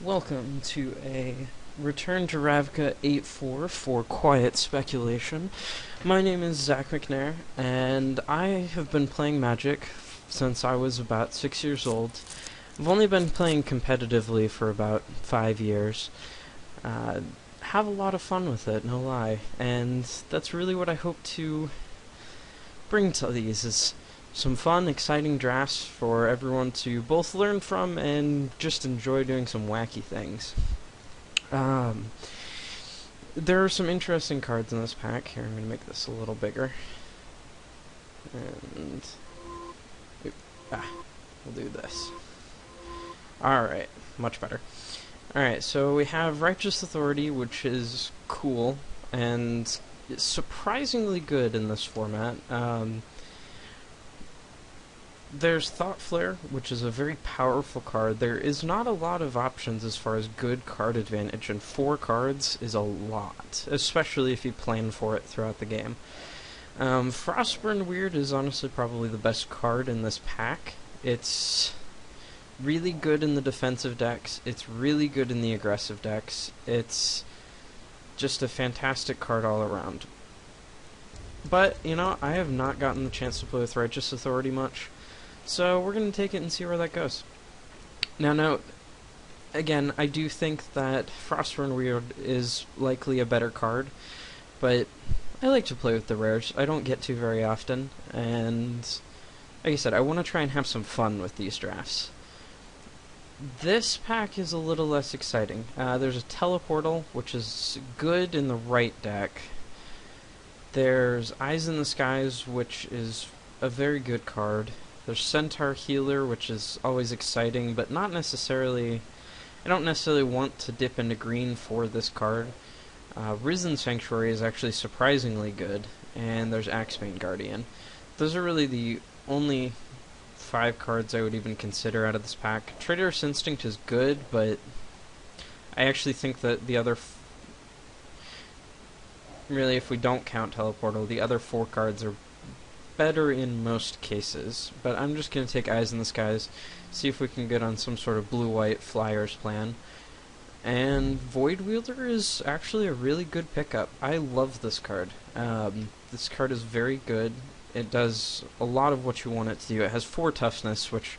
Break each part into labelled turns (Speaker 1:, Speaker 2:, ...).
Speaker 1: Welcome to a Return to Ravnica 8.4 for Quiet Speculation. My name is Zach Mcnair, and I have been playing Magic since I was about 6 years old. I've only been playing competitively for about 5 years. Have a lot of fun with it, no lie, and that's really what I hope to bring to these is some fun, exciting drafts for everyone to both learn from and just enjoy doing some wacky things. Um, there are some interesting cards in this pack. Here, I'm going to make this a little bigger. And we'll do this. Alright, much better. Alright, so we have Righteous Authority, which is cool and surprisingly good in this format. There's Thought Flare, which is a very powerful card. There is not a lot of options as far as good card advantage, and 4 cards is a lot, especially if you plan for it throughout the game. Frostburn Weird is honestly probably the best card in this pack. It's really good in the defensive decks, it's really good in the aggressive decks, it's just a fantastic card all around. But, you know, I have not gotten the chance to play with Righteous Authority much. So we're going to take it and see where that goes. Now note, again, I do think that Frostburn Weird is likely a better card, but I like to play with the rares. I don't get to very often, and like I said, I want to try and have some fun with these drafts. This pack is a little less exciting. There's a Teleportal, which is good in the right deck. There's Eyes in the Skies, which is a very good card. There's Centaur Healer, which is always exciting, but not necessarily... I don't necessarily want to dip into green for this card. Risen Sanctuary is actually surprisingly good, and there's Axebane Guardian. Those are really the only 5 cards I would even consider out of this pack. Traitorous Instinct is good, but I actually think that the other... really, if we don't count Teleportal, the other 4 cards are better in most cases, but I'm just going to take Eyes in the Skies, see if we can get on some sort of blue-white Flyers plan. And Void Wielder is actually a really good pickup. I love this card. This card is very good. It does a lot of what you want it to do. It has 4 toughness, which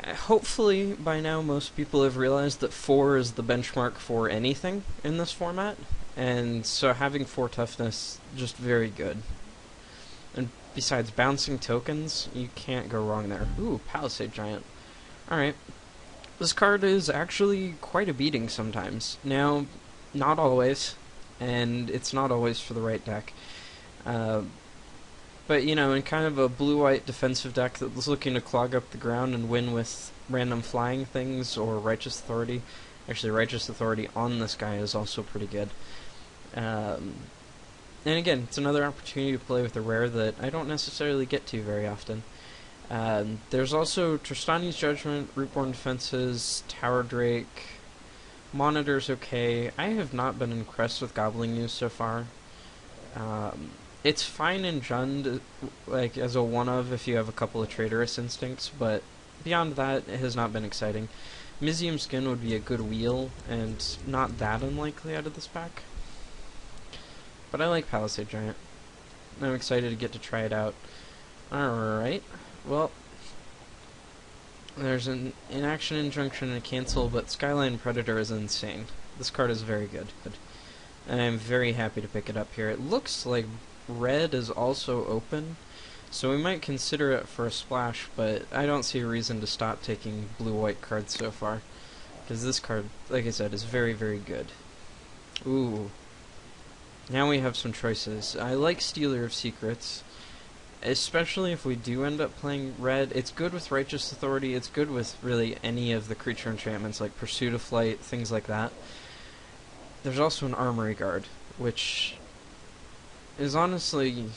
Speaker 1: hopefully by now most people have realized that 4 is the benchmark for anything in this format, and so having 4 toughness, just very good. And besides bouncing tokens, you can't go wrong there. Ooh, Palisade Giant. Alright. This card is actually quite a beating sometimes. Now, not always, and it's not always for the right deck. But, you know, in kind of a blue-white defensive deck that was looking to clog up the ground and win with random flying things or Righteous Authority. Actually, Righteous Authority on this guy is also pretty good. And again, it's another opportunity to play with a rare that I don't necessarily get to very often. There's also Tristani's Judgment, Rootborn Defenses, Tower Drake, Monitor's okay. I have not been impressed with Gobbling News so far. It's fine in Jund, like as a one-of if you have a couple of Traitorous Instincts, but beyond that, it has not been exciting. Mizium Skin would be a good wheel, and not that unlikely out of this pack. But I like Palisade Giant. I'm excited to get to try it out. Alright, well, there's an Inaction Injunction and a Cancel, but Skyline Predator is insane. This card is very good, and I'm very happy to pick it up here. It looks like red is also open, so we might consider it for a splash, but I don't see a reason to stop taking blue-white cards so far, because this card, like I said, is very, very good. Ooh. Now we have some choices. I like Stealer of Secrets, especially if we do end up playing red. It's good with Righteous Authority, it's good with really any of the creature enchantments like Pursuit of Flight, things like that. There's also an Armory Guard, which is honestly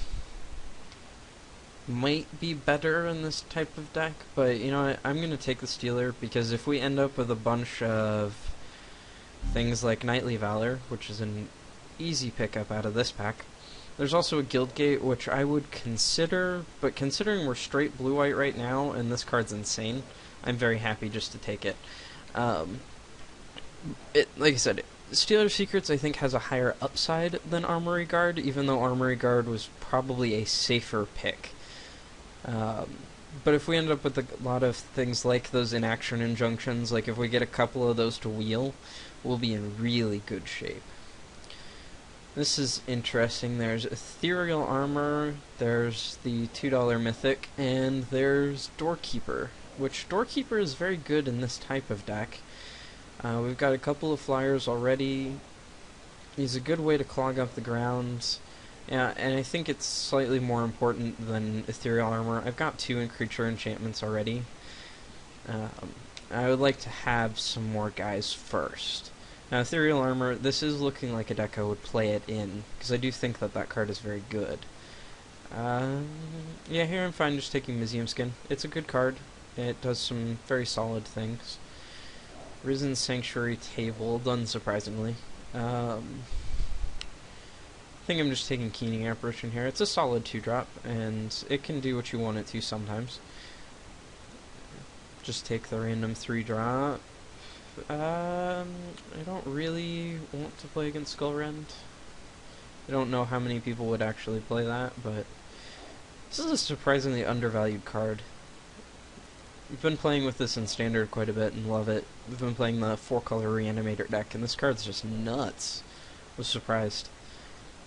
Speaker 1: might be better in this type of deck, but you know what, I'm going to take the Stealer, because if we end up with a bunch of things like Knightly Valor, which is an easy pickup out of this pack. There's also a Guildgate, which I would consider, but considering we're straight blue-white right now, and this card's insane, I'm very happy just to take it. Like I said, Stealer Secrets I think has a higher upside than Armory Guard, even though Armory Guard was probably a safer pick. Um, but if we end up with a lot of things like those inaction injunctions, like if we get a couple of those to wheel, we'll be in really good shape. This is interesting. There's Ethereal Armor, there's the $2 Mythic, and there's Doorkeeper, which Doorkeeper is very good in this type of deck. We've got a couple of flyers already. He's a good way to clog up the ground. Yeah, and I think it's slightly more important than Ethereal Armor. I've got 2 creature enchantments already. I would like to have some more guys first. Now, Ethereal Armor, this is looking like a deck I would play it in, because I do think that that card is very good. Yeah, here I'm fine just taking Museum Skin. It's a good card. It does some very solid things. Risen Sanctuary tabled, unsurprisingly. I think I'm just taking Keening Apparition here. It's a solid 2-drop, and it can do what you want it to sometimes. Just take the random 3-drop. I don't really want to play against Skullrend. I don't know how many people would actually play that, but this is a surprisingly undervalued card. We've been playing with this in Standard quite a bit and love it. We've been playing the 4-color Reanimator deck, and this card's just nuts. I was surprised.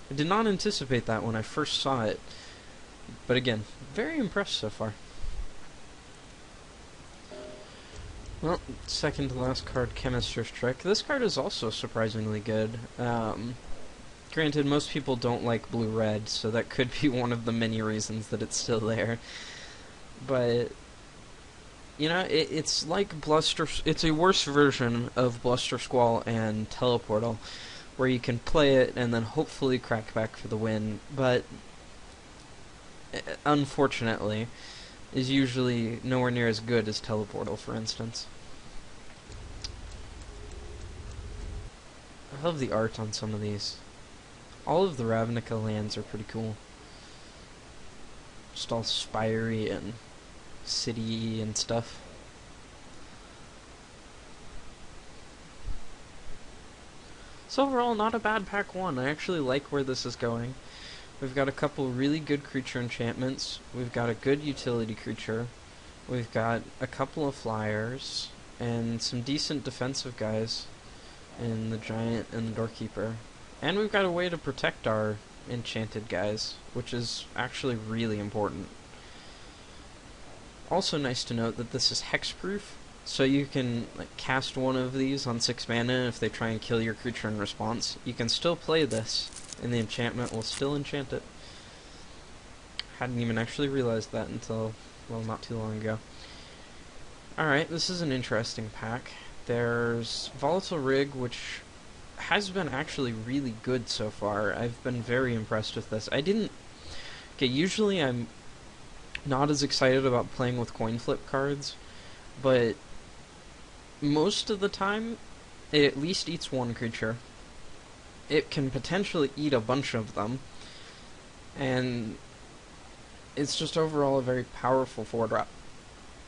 Speaker 1: I did not anticipate that when I first saw it, but again, very impressed so far. Well, second to last card, Chemist's Trick. This card is also surprisingly good. Granted, most people don't like blue-red, so that could be one of the many reasons that it's still there. But, you know, it's like Bluster... It's a worse version of Bluster Squall and Teleportal, where you can play it and then hopefully crack back for the win, but unfortunately is usually nowhere near as good as Teleportal, for instance. I love the art on some of these. All of the Ravnica lands are pretty cool. Just all spiry and city and stuff. So overall, not a bad pack 1. I actually like where this is going. We've got a couple really good creature enchantments. We've got a good utility creature. We've got a couple of flyers. And some decent defensive guys in the Giant and the Doorkeeper. And we've got a way to protect our enchanted guys, which is actually really important. Also nice to note that this is hexproof, so you can cast one of these on 6 mana if they try and kill your creature in response. You can still play this, and the enchantment will still enchant it. Hadn't even actually realized that until, well, not too long ago. Alright, this is an interesting pack. There's Volatile Rig, which has been actually really good so far. I've been very impressed with this. Okay, usually I'm not as excited about playing with coin flip cards, but most of the time, it at least eats one creature. It can potentially eat a bunch of them, and it's just overall a very powerful 4-drop.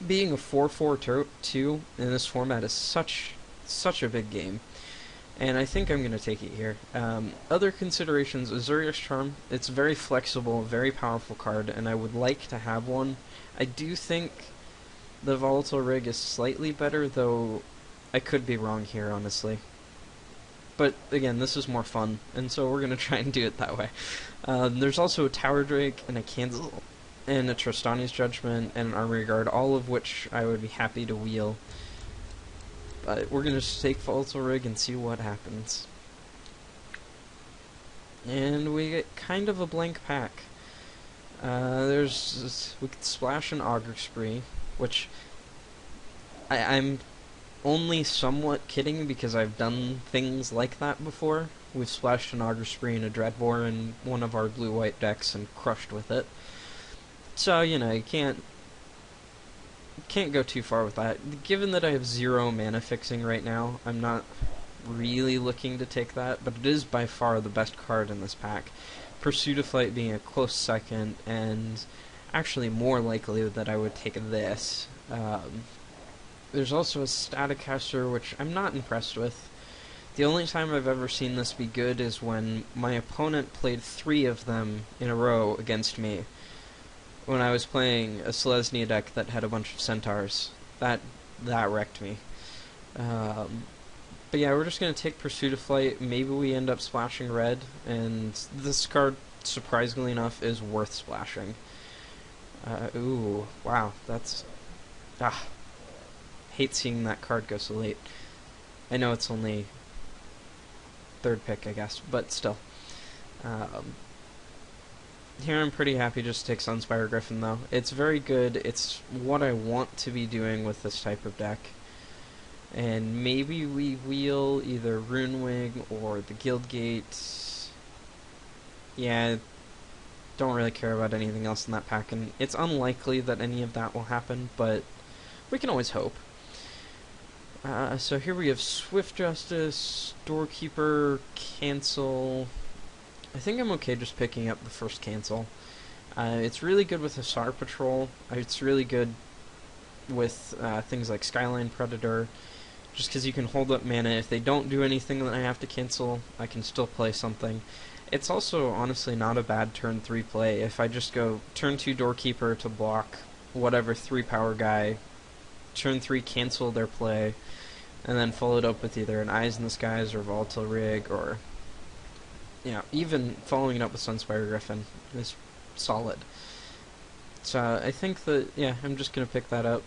Speaker 1: Being a 4/4/2 in this format is such a big game, and I think I'm going to take it here. Other considerations, Azuria's Charm. It's a very flexible, very powerful card, and I would like to have one. I do think the Volatile Rig is slightly better, though I could be wrong here, honestly. But again, this is more fun, and so we're going to try and do it that way. There's also a Tower Drake and a Cancel, and a Tristani's Judgment, and an Armory Guard, all of which I would be happy to wheel. But we're going to just take Volatile Rig and see what happens. And we get kind of a blank pack. We could splash an Augur Spree, which I'm only somewhat kidding because I've done things like that before. We've splashed an Augur Spree and a Dreadbore in one of our blue-white decks and crushed with it. So, you know, you can't go too far with that. Given that I have 0 mana fixing right now, I'm not really looking to take that, but it is by far the best card in this pack. Pursuit of Flight being a close second, and actually more likely that I would take this. There's also a Staticaster, which I'm not impressed with. The only time I've ever seen this be good is when my opponent played 3 of them in a row against me. When I was playing a Selesnya deck that had a bunch of centaurs. That wrecked me. But yeah, we're just going to take Pursuit of Flight. Maybe we end up splashing red, and this card, surprisingly enough, is worth splashing. Ooh, wow, that's... hate seeing that card go so late. I know it's only 3rd pick, I guess, but still. Here I'm pretty happy just to take Sunspire Griffin, though. It's very good. It's what I want to be doing with this type of deck. And maybe we wheel either Runewing or the Guildgate. Yeah, don't really care about anything else in that pack, and it's unlikely that any of that will happen, but we can always hope. So here we have Swift Justice, Doorkeeper, Cancel. I think I'm okay just picking up the first Cancel. It's really good with Hussar Patrol. It's really good with things like Skyline Predator, just because you can hold up mana. If they don't do anything that I have to cancel, I can still play something. It's also honestly not a bad turn 3 play. If I just go turn 2 Doorkeeper to block whatever 3 power guy, turn 3 cancel their play, and then follow it up with either an Eyes in the Skies or Volatile Rig, or even following it up with Sunspire Griffin is solid. So I think that, I'm just going to pick that up.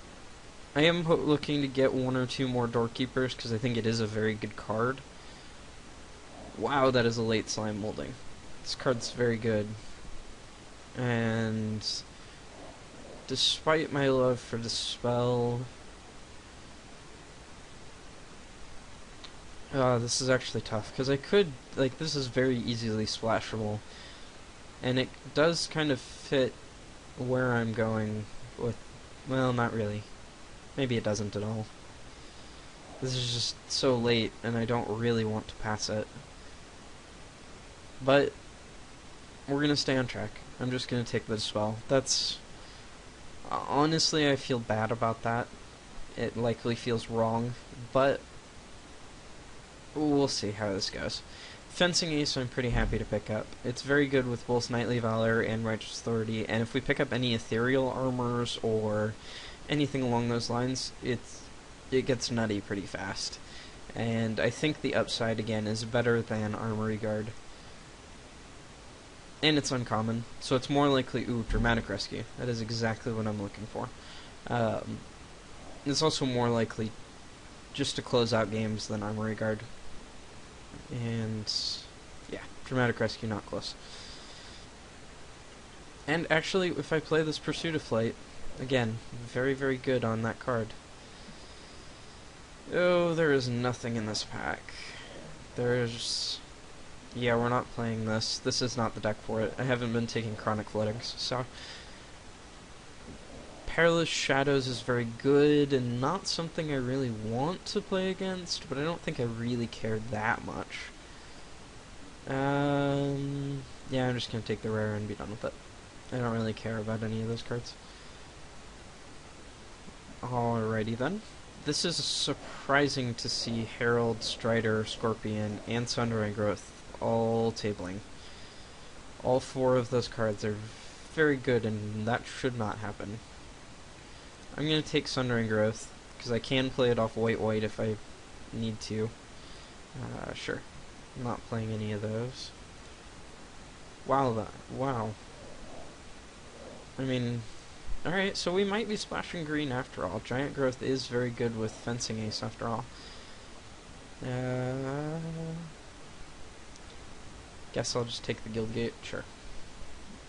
Speaker 1: I am looking to get 1 or 2 more Doorkeepers because I think it is a very good card. Wow, that is a late Slime Molding. This card's very good. And despite my love for Dispel, this is actually tough because I could, this is very easily splashable. And it does kind of fit where I'm going with, well, not really. Maybe it doesn't at all. This is just so late, and I don't really want to pass it. But we're going to stay on track. I'm just going to take the Dispel. That's... honestly, I feel bad about that. It likely feels wrong, but we'll see how this goes. Fencing Ace I'm pretty happy to pick up. It's very good with both Knightly Valor and Righteous Authority, and if we pick up any Ethereal Armors or anything along those lines, it gets nutty pretty fast. And I think the upside, again, is better than Armory Guard. And it's uncommon, so it's more likely, Dramatic Rescue. That is exactly what I'm looking for. It's also more likely just to close out games than Armory Guard. And, Dramatic Rescue, not close. And actually, if I play this Pursuit of Flight, again, very, very good on that card. Oh, there is nothing in this pack. There's... yeah, we're not playing this. This is not the deck for it. I haven't been taking Chronic Floodings, so... Perilous Shadows is very good, and not something I really want to play against, but I don't think I really care that much. Yeah, I'm just gonna take the rare and be done with it. I don't really care about any of those cards. Alrighty then. This is surprising to see Herald, Strider, Scorpion, and Sundering Growth all tabling. All 4 of those cards are very good, and that should not happen. I'm going to take Sundering Growth, because I can play it off white-white if I need to. Sure. I'm not playing any of those. Wow. I mean... alright, so we might be splashing green after all. Giant Growth is very good with Fencing Ace after all. Guess I'll just take the Guildgate. Sure.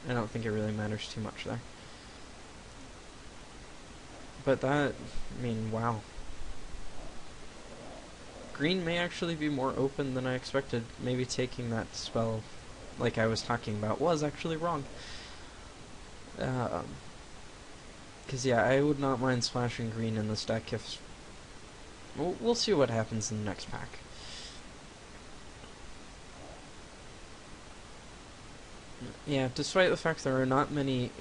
Speaker 1: I don't think it really matters too much there. But that, I mean, wow. Green may actually be more open than I expected. Maybe taking that spell, like I was talking about, was actually wrong. Because, I would not mind splashing green in this deck if... we'll see what happens in the next pack. Yeah, despite the fact there are not many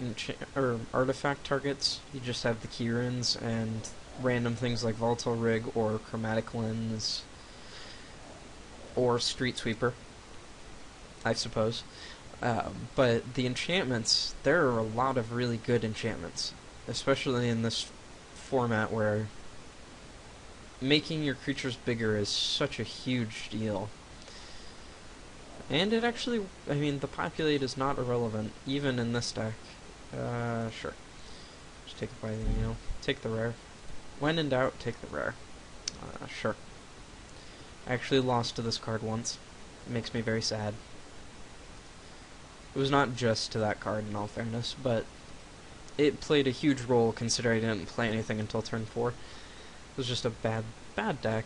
Speaker 1: artifact targets, you just have the key runes and random things like Volatile Rig or Chromatic Lens. or Street Sweeper, I suppose. But the enchantments, there are a lot of really good enchantments, especially in this format where making your creatures bigger is such a huge deal. And it actually, I mean, the populate is not irrelevant, even in this deck. Sure. Just take it by the, take the rare. When in doubt, take the rare. Sure. I actually lost to this card once. It makes me very sad. It was not just to that card, in all fairness, but it played a huge role considering I didn't play anything until turn 4. It was just a bad deck.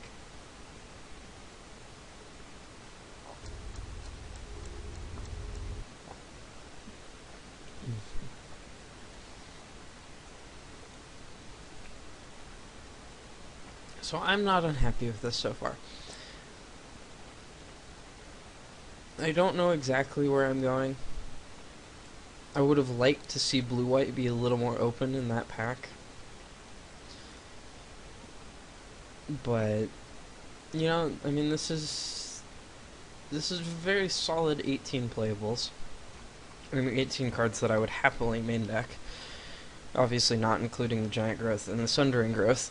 Speaker 1: So I'm not unhappy with this so far. I don't know exactly where I'm going. I would have liked to see blue-white be a little more open in that pack. But, I mean, this is very solid 18 playables. I mean, 18 cards that I would happily main deck. Obviously not including the Giant Growth and the Sundering Growth.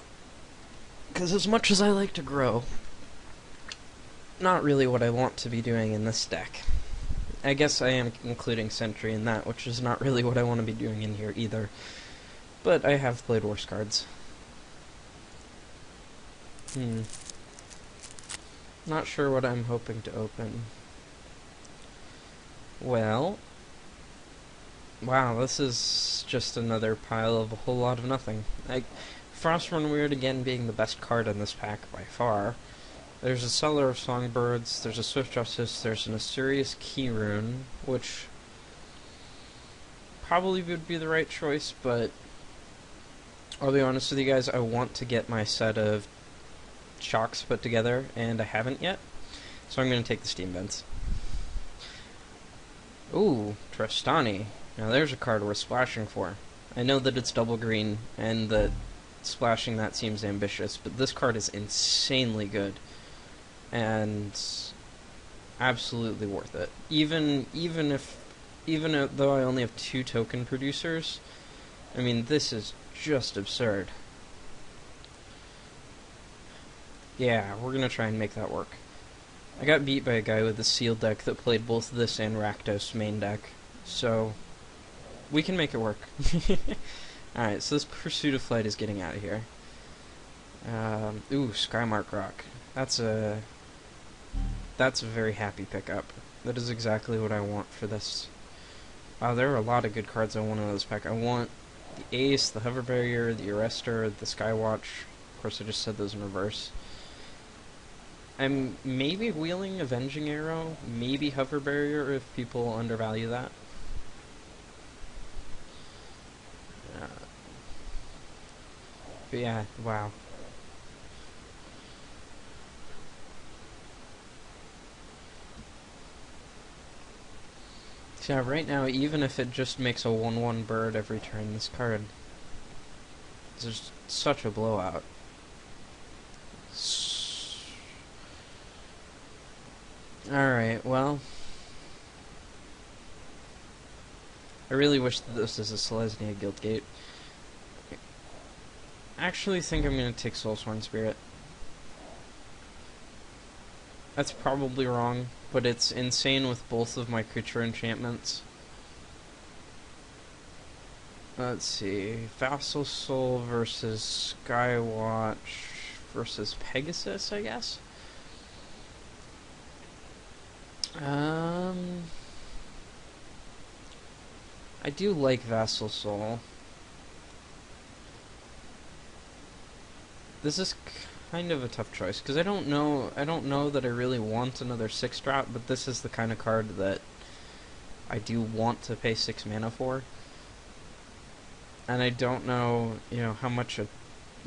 Speaker 1: Because as much as I like to grow, not really what I want to be doing in this deck. I guess I am including Sentry in that, which is not really what I want to be doing in here either. But I have played worse cards. Not sure what I'm hoping to open. Well, wow, this is just another pile of a whole lot of nothing. Frostrun Weird again being the best card in this pack by far. There's a Seller of Songbirds, there's a Swift Justice, there's an Asurius Keyrune, which probably would be the right choice, but I'll be honest with you guys, I want to get my set of shocks put together, and I haven't yet, so I'm going to take the Steam Vents. Ooh, Tristani. Now there's a card worth splashing for. I know that it's double green, and that splashing that seems ambitious, but this card is insanely good. And absolutely worth it. Even though I only have 2 token producers, I mean, this is just absurd. Yeah, we're gonna try and make that work. I got beat by a guy with a sealed deck that played both this and Rakdos main deck, so we can make it work. Alright, so this Pursuit of Flight is getting out of here. Ooh, Skymark Rock. That's a very happy pickup. That is exactly what I want for this. There are a lot of good cards I want in this pack. I want the Ace, the Hover Barrier, the Arrestor, the Skywatch. Of course, I just said those in reverse. I'm maybe wheeling Avenging Arrow, maybe Hover Barrier if people undervalue that. But yeah, wow. So yeah, right now, even if it just makes a 1/1 bird every turn, this card is just such a blowout. Alright, well, I really wish that this is a Selesnya Guildgate. I actually think I'm going to take Soulsworn Spirit. That's probably wrong, but it's insane with both of my creature enchantments. Let's see, Vassal Soul versus Skywatch versus Pegasus, I guess? I do like Vassal Soul. This is kind of a tough choice, because I don't know that I really want another 6-drop, but this is the kind of card that I do want to pay 6 mana for. And I don't know, how much a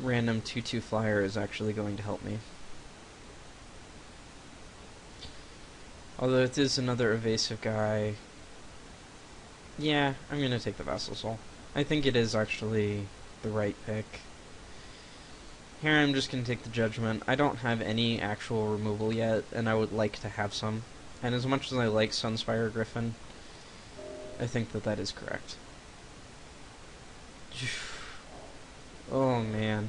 Speaker 1: random 2/2 flyer is actually going to help me. Although it is another evasive guy. Yeah, I'm going to take the Vassal Soul. I think it is actually the right pick. Here I'm just going to take the judgment. I don't have any actual removal yet, and I would like to have some. And as much as I like Sunspire Griffin, I think that that is correct. Oh man.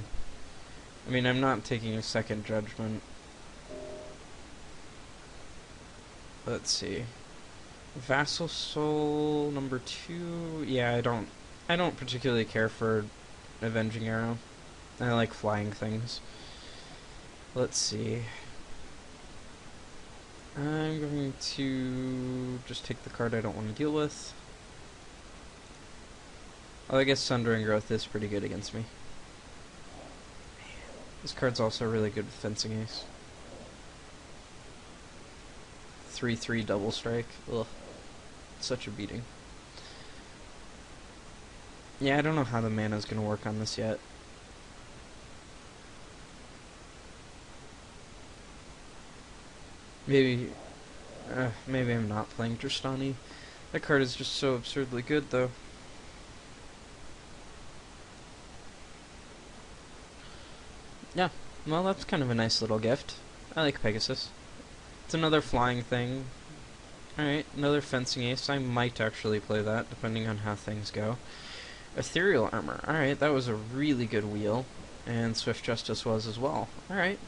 Speaker 1: I mean, I'm not taking a second judgment. Let's see. Vassal Soul number 2. Yeah, I don't particularly care for Avenging Arrow. I like flying things. Let's see. I'm going to just take the card I don't want to deal with. Oh, I guess Sundering Growth is pretty good against me. This card's also really good with Fencing Ace. 3/3 double strike. Ugh. Such a beating. Yeah, I don't know how the mana's gonna work on this yet. Maybe I'm not playing Drastani. That card is just so absurdly good, though. Yeah, well, that's kind of a nice little gift. I like Pegasus. It's another flying thing. Alright, another Fencing Ace. I might actually play that, depending on how things go. Ethereal Armor. Alright, that was a really good wheel. And Swift Justice was as well. Alright.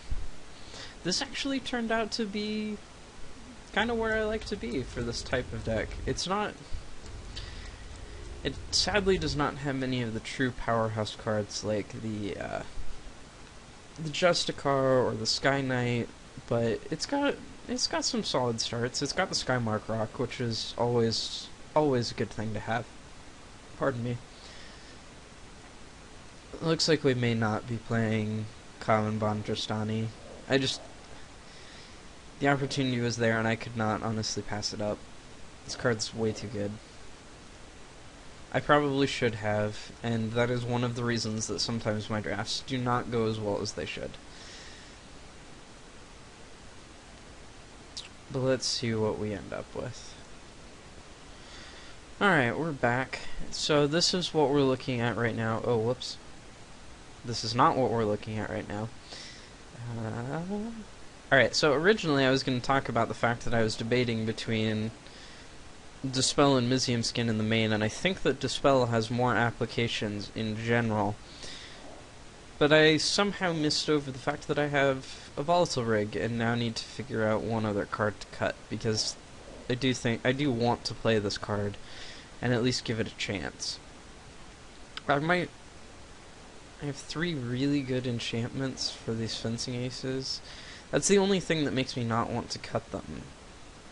Speaker 1: This actually turned out to be kind of where I like to be for this type of deck. It's not... It sadly does not have many of the true powerhouse cards like the Justicar or the Sky Knight, but it's got some solid starts. It's got the Skymark Rock, which is always a good thing to have. Pardon me. It looks like we may not be playing Common Bond Drastani. The opportunity was there, and I could not honestly pass it up. This card's way too good. I probably should have, and that is one of the reasons that sometimes my drafts do not go as well as they should. But let's see what we end up with. Alright, we're back. So this is what we're looking at right now. Oh, whoops. This is not what we're looking at right now. Alright, so originally I was going to talk about the fact that I was debating between Dispel and Mizium Skin in the main, and I think that Dispel has more applications in general. But I somehow missed over the fact that I have a Volatile Rig, and now need to figure out one other card to cut, because I do want to play this card, and at least give it a chance. I have 3 really good enchantments for these Fencing Aces. That's the only thing that makes me not want to cut them.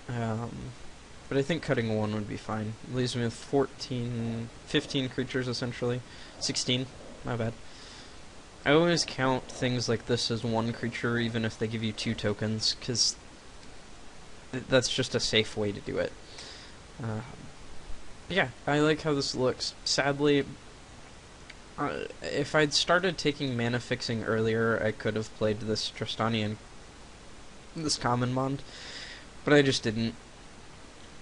Speaker 1: But I think cutting 1 would be fine. It leaves me with 15 creatures, essentially. 16, my bad. I always count things like this as 1 creature, even if they give you 2 tokens, because that's just a safe way to do it. Yeah, I like how this looks. Sadly, if I'd started taking mana fixing earlier, I could have played this Drastani and this Common Bond, but I just didn't.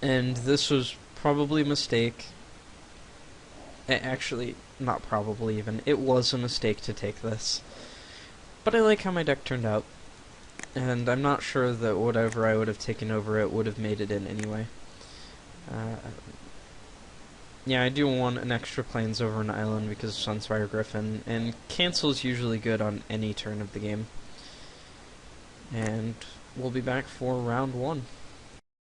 Speaker 1: And this was probably a mistake. Actually, not probably even. It was a mistake to take this. But I like how my deck turned out. And I'm not sure that whatever I would have taken over it would have made it in anyway. Yeah, I do want an extra planes over an island because of Sunspire Griffin, and cancel's usually good on any turn of the game. And we'll be back for round 1.